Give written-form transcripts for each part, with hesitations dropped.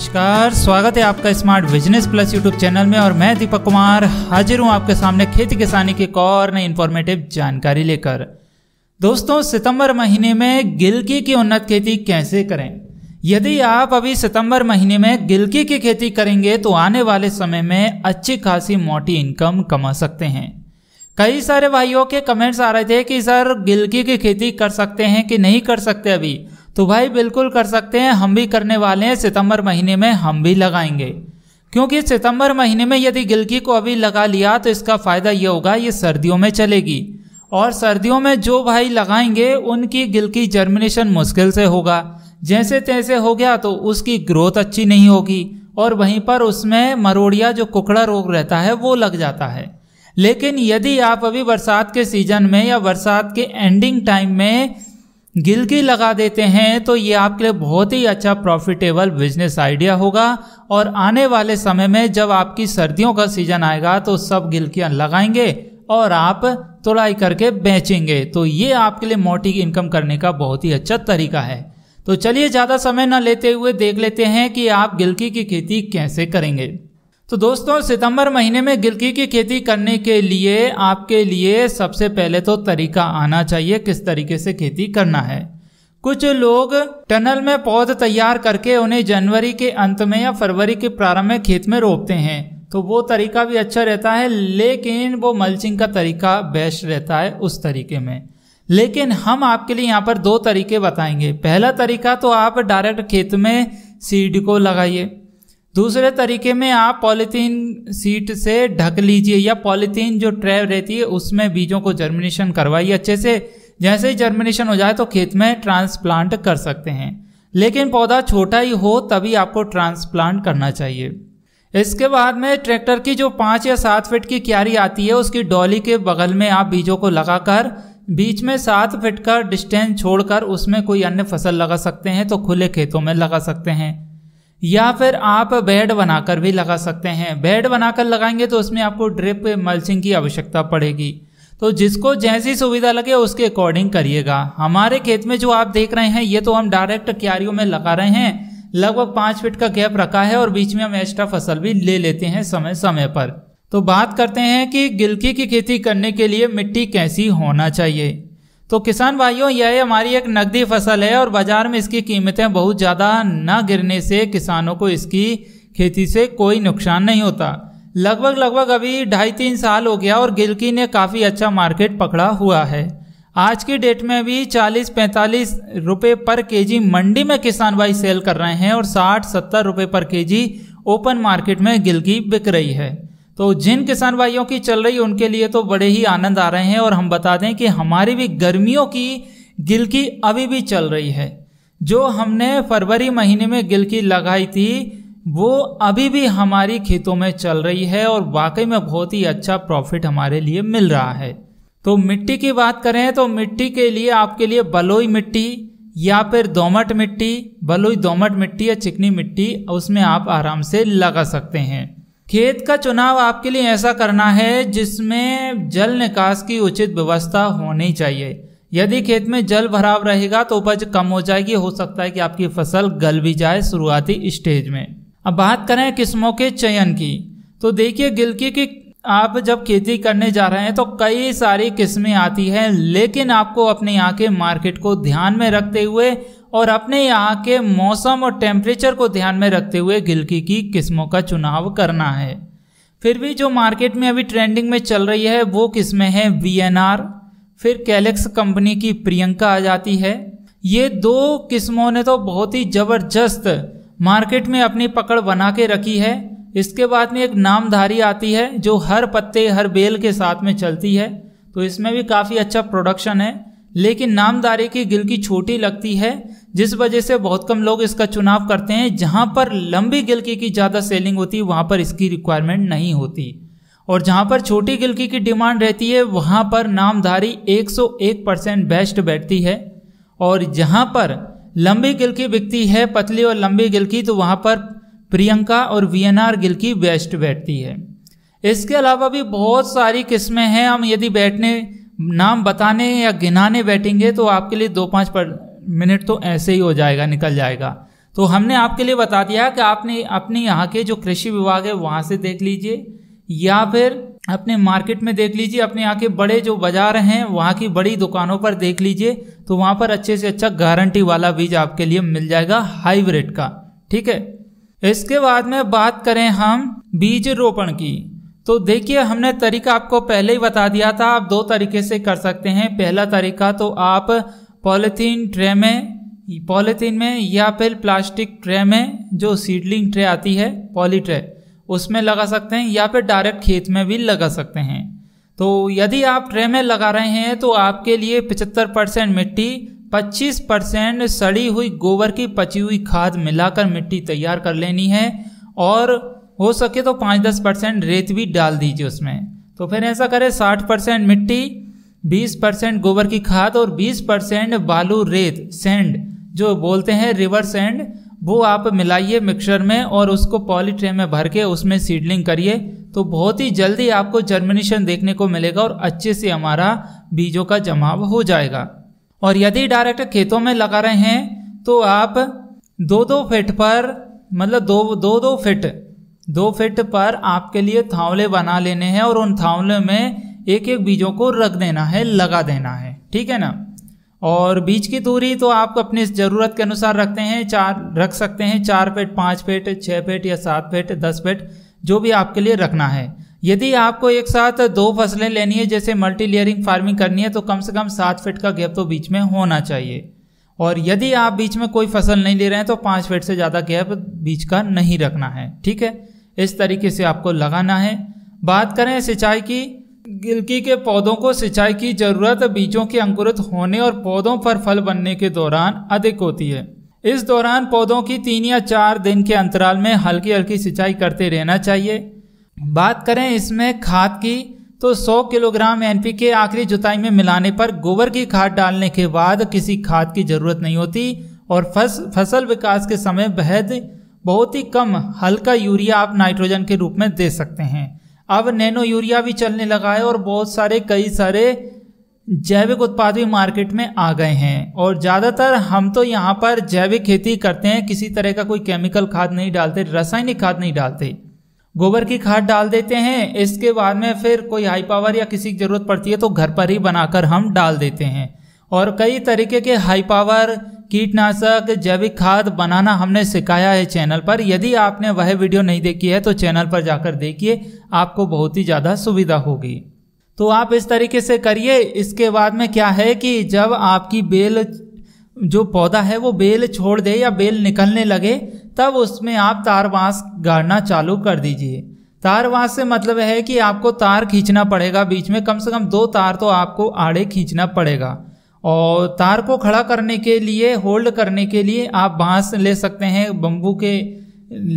नमस्कार, स्वागत है आपका smart business plus YouTube channel में और मैं दीपक कुमार हाजिर हूं आपके सामने खेती किसानी की एक और नई इन्फॉर्मेटिव जानकारी लेकर। दोस्तों, सितंबर महीने में गिलकी की उन्नत खेती कैसे करें। यदि आप अभी सितंबर महीने में गिलकी की खेती करेंगे तो आने वाले समय में अच्छी खासी मोटी इनकम कमा सकते हैं। कई सारे भाइयों के कमेंट्स आ रहे थे कि सर गिलकी की खेती कर सकते हैं कि नहीं कर सकते अभी। तो भाई बिल्कुल कर सकते हैं, हम भी करने वाले हैं। सितंबर महीने में हम भी लगाएंगे, क्योंकि सितंबर महीने में यदि गिलकी को अभी लगा लिया तो इसका फायदा ये होगा, ये सर्दियों में चलेगी और सर्दियों में जो भाई लगाएंगे उनकी गिलकी जर्मिनेशन मुश्किल से होगा। जैसे तैसे हो गया तो उसकी ग्रोथ अच्छी नहीं होगी और वहीं पर उसमें मरोड़िया जो कुकड़ा रोग रहता है वो लग जाता है। लेकिन यदि आप अभी बरसात के सीजन में या बरसात के एंडिंग टाइम में गिलकी लगा देते हैं तो ये आपके लिए बहुत ही अच्छा प्रॉफिटेबल बिजनेस आइडिया होगा। और आने वाले समय में जब आपकी सर्दियों का सीजन आएगा तो सब गिलकियां लगाएंगे और आप तुड़ाई करके बेचेंगे। तो ये आपके लिए मोटी इनकम करने का बहुत ही अच्छा तरीका है। तो चलिए ज़्यादा समय न लेते हुए देख लेते हैं कि आप गिलकी की खेती कैसे करेंगे। तो दोस्तों, सितंबर महीने में गिलकी की खेती करने के लिए आपके लिए सबसे पहले तो तरीका आना चाहिए किस तरीके से खेती करना है। कुछ लोग टनल में पौध तैयार करके उन्हें जनवरी के अंत में या फरवरी के प्रारंभ में खेत में रोपते हैं, तो वो तरीका भी अच्छा रहता है, लेकिन वो मल्चिंग का तरीका बेस्ट रहता है उस तरीके में। लेकिन हम आपके लिए यहाँ पर दो तरीके बताएंगे। पहला तरीका तो आप डायरेक्ट खेत में सीड को लगाइए। दूसरे तरीके में आप पॉलीथीन सीट से ढक लीजिए या पॉलीथीन जो ट्रे रहती है उसमें बीजों को जर्मिनेशन करवाइए अच्छे से। जैसे ही जर्मिनेशन हो जाए तो खेत में ट्रांसप्लांट कर सकते हैं, लेकिन पौधा छोटा ही हो तभी आपको ट्रांसप्लांट करना चाहिए। इसके बाद में ट्रैक्टर की जो 5 या 7 फीट की क्यारी आती है उसकी डॉली के बगल में आप बीजों को लगाकर बीच में 7 फीट का डिस्टेंस छोड़कर उसमें कोई अन्य फसल लगा सकते हैं, तो खुले खेतों में लगा सकते हैं या फिर आप बेड बनाकर भी लगा सकते हैं। बेड बनाकर लगाएंगे तो उसमें आपको ड्रिप मल्चिंग की आवश्यकता पड़ेगी। तो जिसको जैसी सुविधा लगे उसके अकॉर्डिंग करिएगा। हमारे खेत में जो आप देख रहे हैं ये तो हम डायरेक्ट क्यारियों में लगा रहे हैं। लगभग 5 फीट का गैप रखा है और बीच में हम एक्स्ट्रा फसल भी ले लेते हैं समय समय पर। तो बात करते हैं कि गिलकी की खेती करने के लिए मिट्टी कैसी होना चाहिए। तो किसान भाइयों, यह हमारी एक नकदी फसल है और बाजार में इसकी कीमतें बहुत ज़्यादा न गिरने से किसानों को इसकी खेती से कोई नुकसान नहीं होता। लगभग अभी 2.5-3 साल हो गया और गिलकी ने काफ़ी अच्छा मार्केट पकड़ा हुआ है। आज की डेट में भी 40-45 रुपये पर केजी मंडी में किसान भाई सेल कर रहे हैं और 60-70 रुपये पर केजी ओपन मार्केट में गिलकी बिक रही है। तो जिन किसान भाइयों की चल रही उनके लिए तो बड़े ही आनंद आ रहे हैं। और हम बता दें कि हमारी भी गर्मियों की गिलकी अभी भी चल रही है। जो हमने फरवरी महीने में गिलकी लगाई थी वो अभी भी हमारी खेतों में चल रही है और वाकई में बहुत ही अच्छा प्रॉफिट हमारे लिए मिल रहा है। तो मिट्टी की बात करें तो मिट्टी के लिए आपके लिए बलुई मिट्टी या फिर दोमट मिट्टी, बलुई दोमट मिट्टी या चिकनी मिट्टी, उसमें आप आराम से लगा सकते हैं। खेत का चुनाव आपके लिए ऐसा करना है जिसमें जल निकास की उचित व्यवस्था होनी चाहिए। यदि खेत में जल भराव रहेगा तो उपज कम हो जाएगी, हो सकता है कि आपकी फसल गल भी जाए शुरुआती स्टेज में। अब बात करें किस्मों के चयन की, तो देखिए गिलकी की आप जब खेती करने जा रहे हैं तो कई सारी किस्में आती हैं, लेकिन आपको अपने यहाँ के मार्केट को ध्यान में रखते हुए और अपने यहाँ के मौसम और टेम्परेचर को ध्यान में रखते हुए गिलकी की किस्मों का चुनाव करना है। फिर भी जो मार्केट में अभी ट्रेंडिंग में चल रही है वो किस्में हैं VNR, फिर कैलेक्स कंपनी की प्रियंका आ जाती है। ये 2 किस्मों ने तो बहुत ही ज़बरदस्त मार्केट में अपनी पकड़ बना के रखी है। इसके बाद में एक नामधारी आती है जो हर पत्ते हर बेल के साथ में चलती है, तो इसमें भी काफ़ी अच्छा प्रोडक्शन है। लेकिन नामधारी की गिलकी छोटी लगती है जिस वजह से बहुत कम लोग इसका चुनाव करते हैं। जहां पर लंबी गिलकी की ज़्यादा सेलिंग होती है वहां पर इसकी रिक्वायरमेंट नहीं होती, और जहां पर छोटी गिलकी की डिमांड रहती है वहां पर नामधारी 101% बेस्ट बैठती है। और जहां पर लंबी गिलकी बिकती है, पतली और लंबी गिलकी, तो वहां पर प्रियंका और VNR गिलकी बेस्ट बैठती है। इसके अलावा भी बहुत सारी किस्में हैं। हम यदि बैठने नाम बताने या गिनाने बैठेंगे तो आपके लिए 2-5 मिनट तो ऐसे ही हो जाएगा, निकल जाएगा। तो हमने आपके लिए बता दिया कि आपने अपने यहाँ के जो कृषि विभाग है वहाँ से देख लीजिए, या फिर अपने मार्केट में देख लीजिए, अपने यहाँ के बड़े जो बाजार हैं वहाँ की बड़ी दुकानों पर देख लीजिए, तो वहाँ पर अच्छे से अच्छा गारंटी वाला बीज आपके लिए मिल जाएगा हाइब्रिड का। ठीक है, इसके बाद में बात करें हम बीज रोपण की, तो देखिए हमने तरीका आपको पहले ही बता दिया था। आप दो तरीके से कर सकते हैं। पहला तरीका तो आप पॉलीथीन में या फिर प्लास्टिक ट्रे में, जो सीडलिंग ट्रे आती है पॉली ट्रे, उसमें लगा सकते हैं, या फिर डायरेक्ट खेत में भी लगा सकते हैं। तो यदि आप ट्रे में लगा रहे हैं तो आपके लिए 75% मिट्टी, 25% सड़ी हुई गोबर की पची हुई खाद मिलाकर मिट्टी तैयार कर लेनी है, और हो सके तो 5-10% रेत भी डाल दीजिए उसमें। तो फिर ऐसा करें 60% मिट्टी, 20% गोबर की खाद और 20% बालू रेत, सैंड जो बोलते हैं रिवर सैंड, वो आप मिलाइए मिक्सचर में और उसको पॉली ट्रे में भर के उसमें सीडलिंग करिए। तो बहुत ही जल्दी आपको जर्मिनेशन देखने को मिलेगा और अच्छे से हमारा बीजों का जमाव हो जाएगा। और यदि डायरेक्ट खेतों में लगा रहे हैं तो आप 2-2 फीट पर, मतलब 2 फीट पर आपके लिए थावले बना लेने हैं और उन थावले में एक एक बीजों को रख देना है, लगा देना है। ठीक है ना। और बीज की दूरी तो आप अपनी ज़रूरत के अनुसार रखते हैं, रख सकते हैं 4 फीट, 5 फीट, 6 फीट या 7 फीट, 10 फीट, जो भी आपके लिए रखना है। यदि आपको एक साथ 2 फसलें लेनी है, जैसे मल्टी लेयरिंग फार्मिंग करनी है, तो कम से कम 7 फीट का गैप तो बीच में होना चाहिए। और यदि आप बीच में कोई फसल नहीं ले रहे हैं तो 5 फीट से ज़्यादा गैप बीच का नहीं रखना है। ठीक है, इस तरीके से आपको लगाना है। बात करें सिंचाई की, गिलकी के पौधों को सिंचाई की जरूरत बीजों के अंकुरित होने और पौधों पर फल बनने के दौरान अधिक होती है। इस दौरान पौधों की 3 या 4 दिन के अंतराल में हल्की हल्की सिंचाई करते रहना चाहिए। बात करें इसमें खाद की, तो 100 किलोग्राम NPK आखिरी जुताई में मिलाने पर गोबर की खाद डालने के बाद किसी खाद की जरूरत नहीं होती और फसल विकास के समय बहुत ही कम हल्का यूरिया आप नाइट्रोजन के रूप में दे सकते हैं। अब नैनो यूरिया भी चलने लगा है और कई सारे जैविक उत्पाद भी मार्केट में आ गए हैं। और ज़्यादातर हम तो यहाँ पर जैविक खेती करते हैं, किसी तरह का कोई केमिकल खाद नहीं डालते, रासायनिक खाद नहीं डालते, गोबर की खाद डाल देते हैं। इसके बाद में फिर कोई हाई पावर या किसी की ज़रूरत पड़ती है तो घर पर ही बनाकर हम डाल देते हैं। और कई तरीके के हाई पावर कीटनाशक जैविक खाद बनाना हमने सिखाया है चैनल पर। यदि आपने वह वीडियो नहीं देखी है तो चैनल पर जाकर देखिए, आपको बहुत ही ज़्यादा सुविधा होगी। तो आप इस तरीके से करिए। इसके बाद में क्या है कि जब आपकी बेल, जो पौधा है वो बेल छोड़ दे या बेल निकलने लगे, तब उसमें आप तार बांस गाड़ना चालू कर दीजिए। तार बांस से मतलब है कि आपको तार खींचना पड़ेगा, बीच में कम से कम 2 तार तो आपको आड़े खींचना पड़ेगा। और तार को खड़ा करने के लिए, होल्ड करने के लिए आप बांस ले सकते हैं, बम्बू के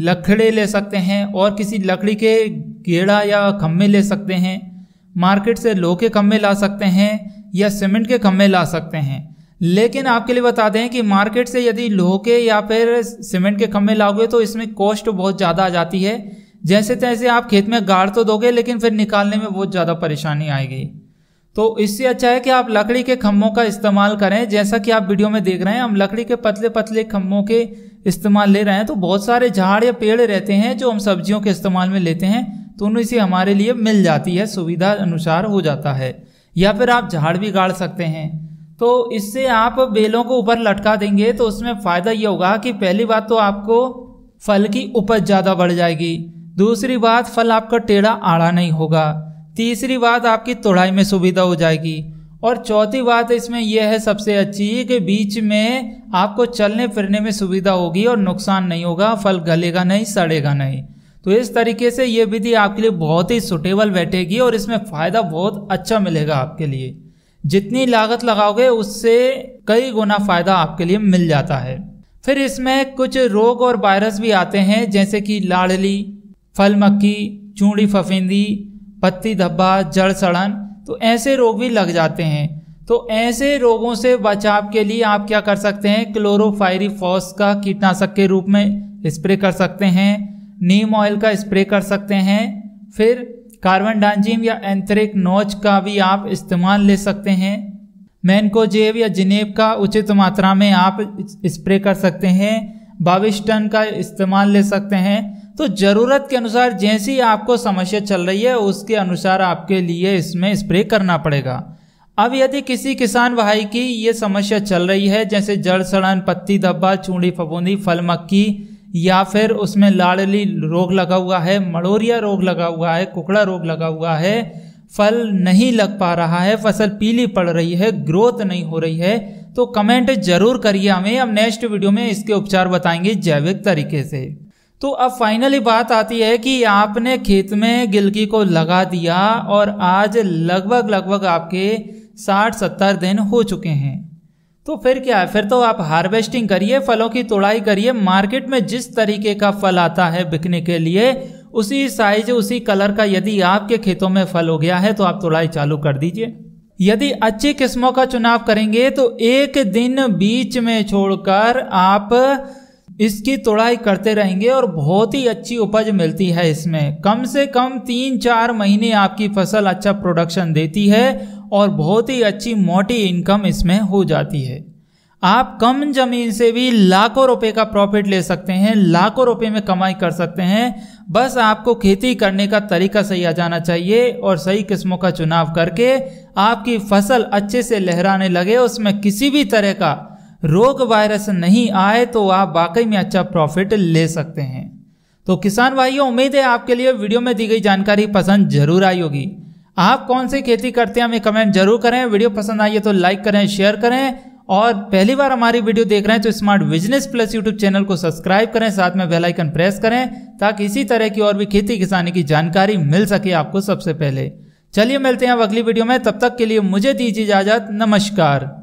लकड़े ले सकते हैं और किसी लकड़ी के गेड़ा या खम्भे ले सकते हैं। मार्केट से लोहे के खम्भे ला सकते हैं या सीमेंट के खम्भे ला सकते हैं। लेकिन आपके लिए बता दें कि मार्केट से यदि लोहे के या फिर सीमेंट के खम्भे लाओगे तो इसमें कॉस्ट बहुत ज़्यादा आ जाती है। जैसे तैसे आप खेत में गाड़ तो दोगे, लेकिन फिर निकालने में बहुत ज़्यादा परेशानी आएगी। तो इससे अच्छा है कि आप लकड़ी के खम्भों का इस्तेमाल करें। जैसा कि आप वीडियो में देख रहे हैं, हम लकड़ी के पतले पतले खम्भों के इस्तेमाल ले रहे हैं। तो बहुत सारे झाड़ या पेड़ रहते हैं जो हम सब्जियों के इस्तेमाल में लेते हैं, तो उन्हीं से हमारे लिए मिल जाती है, सुविधा अनुसार हो जाता है। या फिर आप झाड़ भी गाड़ सकते हैं। तो इससे आप बेलों को ऊपर लटका देंगे तो उसमें फ़ायदा ये होगा कि पहली बात तो आपको फल की उपज ज़्यादा बढ़ जाएगी, दूसरी बात फल आपका टेढ़ा आड़ा नहीं होगा, तीसरी बात आपकी तोड़ाई में सुविधा हो जाएगी, और चौथी बात इसमें यह है सबसे अच्छी कि बीच में आपको चलने फिरने में सुविधा होगी और नुकसान नहीं होगा, फल गलेगा नहीं, सड़ेगा नहीं। तो इस तरीके से ये विधि आपके लिए बहुत ही सुटेबल बैठेगी और इसमें फ़ायदा बहुत अच्छा मिलेगा आपके लिए। जितनी लागत लगाओगे उससे कई गुना फ़ायदा आपके लिए मिल जाता है। फिर इसमें कुछ रोग और वायरस भी आते हैं, जैसे कि लाड़ली, फल मक्खी, चूड़ी फफेंदी, पत्ती धब्बा, जड़ सड़न, तो ऐसे रोग भी लग जाते हैं। तो ऐसे रोगों से बचाव के लिए आप क्या कर सकते हैं, क्लोरोपाइरीफॉस का कीटनाशक के रूप में स्प्रे कर सकते हैं, नीम ऑयल का स्प्रे कर सकते हैं, फिर कार्बनडाजिम या एंथ्रेक्नोज का भी आप इस्तेमाल ले सकते हैं, मैनकोजेब या जिनेब का उचित मात्रा में आप स्प्रे कर सकते हैं। 22 टन का इस्तेमाल ले सकते हैं। तो ज़रूरत के अनुसार जैसी आपको समस्या चल रही है उसके अनुसार आपके लिए इसमें स्प्रे करना पड़ेगा। अब यदि किसी किसान भाई की ये समस्या चल रही है, जैसे जड़ सड़न, पत्ती धब्बा, चूंडी फफूंदी, फल मक्खी, या फिर उसमें लाड़ली रोग लगा हुआ है, मड़ोरिया रोग लगा हुआ है, कुकड़ा रोग लगा हुआ है, फल नहीं लग पा रहा है, फसल पीली पड़ रही है, ग्रोथ नहीं हो रही है, तो कमेंट जरूर करिए हमें। हम नेक्स्ट वीडियो में इसके उपचार बताएंगे जैविक तरीके से। तो अब फाइनली बात आती है कि आपने खेत में गिलकी को लगा दिया और आज लगभग आपके 60-70 दिन हो चुके हैं। तो फिर क्या है, फिर तो आप हार्वेस्टिंग करिए, फलों की तोड़ाई करिए। मार्केट में जिस तरीके का फल आता है बिकने के लिए, उसी साइज उसी कलर का यदि आपके खेतों में फल हो गया है तो आप तोड़ाई चालू कर दीजिए। यदि अच्छी किस्मों का चुनाव करेंगे तो एक दिन बीच में छोड़कर आप इसकी तोड़ाई करते रहेंगे और बहुत ही अच्छी उपज मिलती है। इसमें कम से कम 3-4 महीने आपकी फसल अच्छा प्रोडक्शन देती है और बहुत ही अच्छी मोटी इनकम इसमें हो जाती है। आप कम जमीन से भी लाखों रुपए का प्रॉफिट ले सकते हैं, लाखों रुपए में कमाई कर सकते हैं। बस आपको खेती करने का तरीका सही आ जाना चाहिए और सही किस्मों का चुनाव करके आपकी फसल अच्छे से लहराने लगे, उसमें किसी भी तरह का रोग वायरस नहीं आए, तो आप वाकई में अच्छा प्रॉफिट ले सकते हैं। तो किसान भाइयों, उम्मीद है आपके लिए वीडियो में दी गई जानकारी पसंद जरूर आई होगी। आप कौन सी खेती करते हैं हमें कमेंट जरूर करें। वीडियो पसंद आई है तो लाइक करें, शेयर करें, और पहली बार हमारी वीडियो देख रहे हैं तो smart business plus YouTube channel को सब्सक्राइब करें, साथ में बेल आइकन प्रेस करें ताकि इसी तरह की और भी खेती किसानी की जानकारी मिल सके आपको सबसे पहले। चलिए मिलते हैं अब अगली वीडियो में, तब तक के लिए मुझे दीजिए इजाजत। नमस्कार।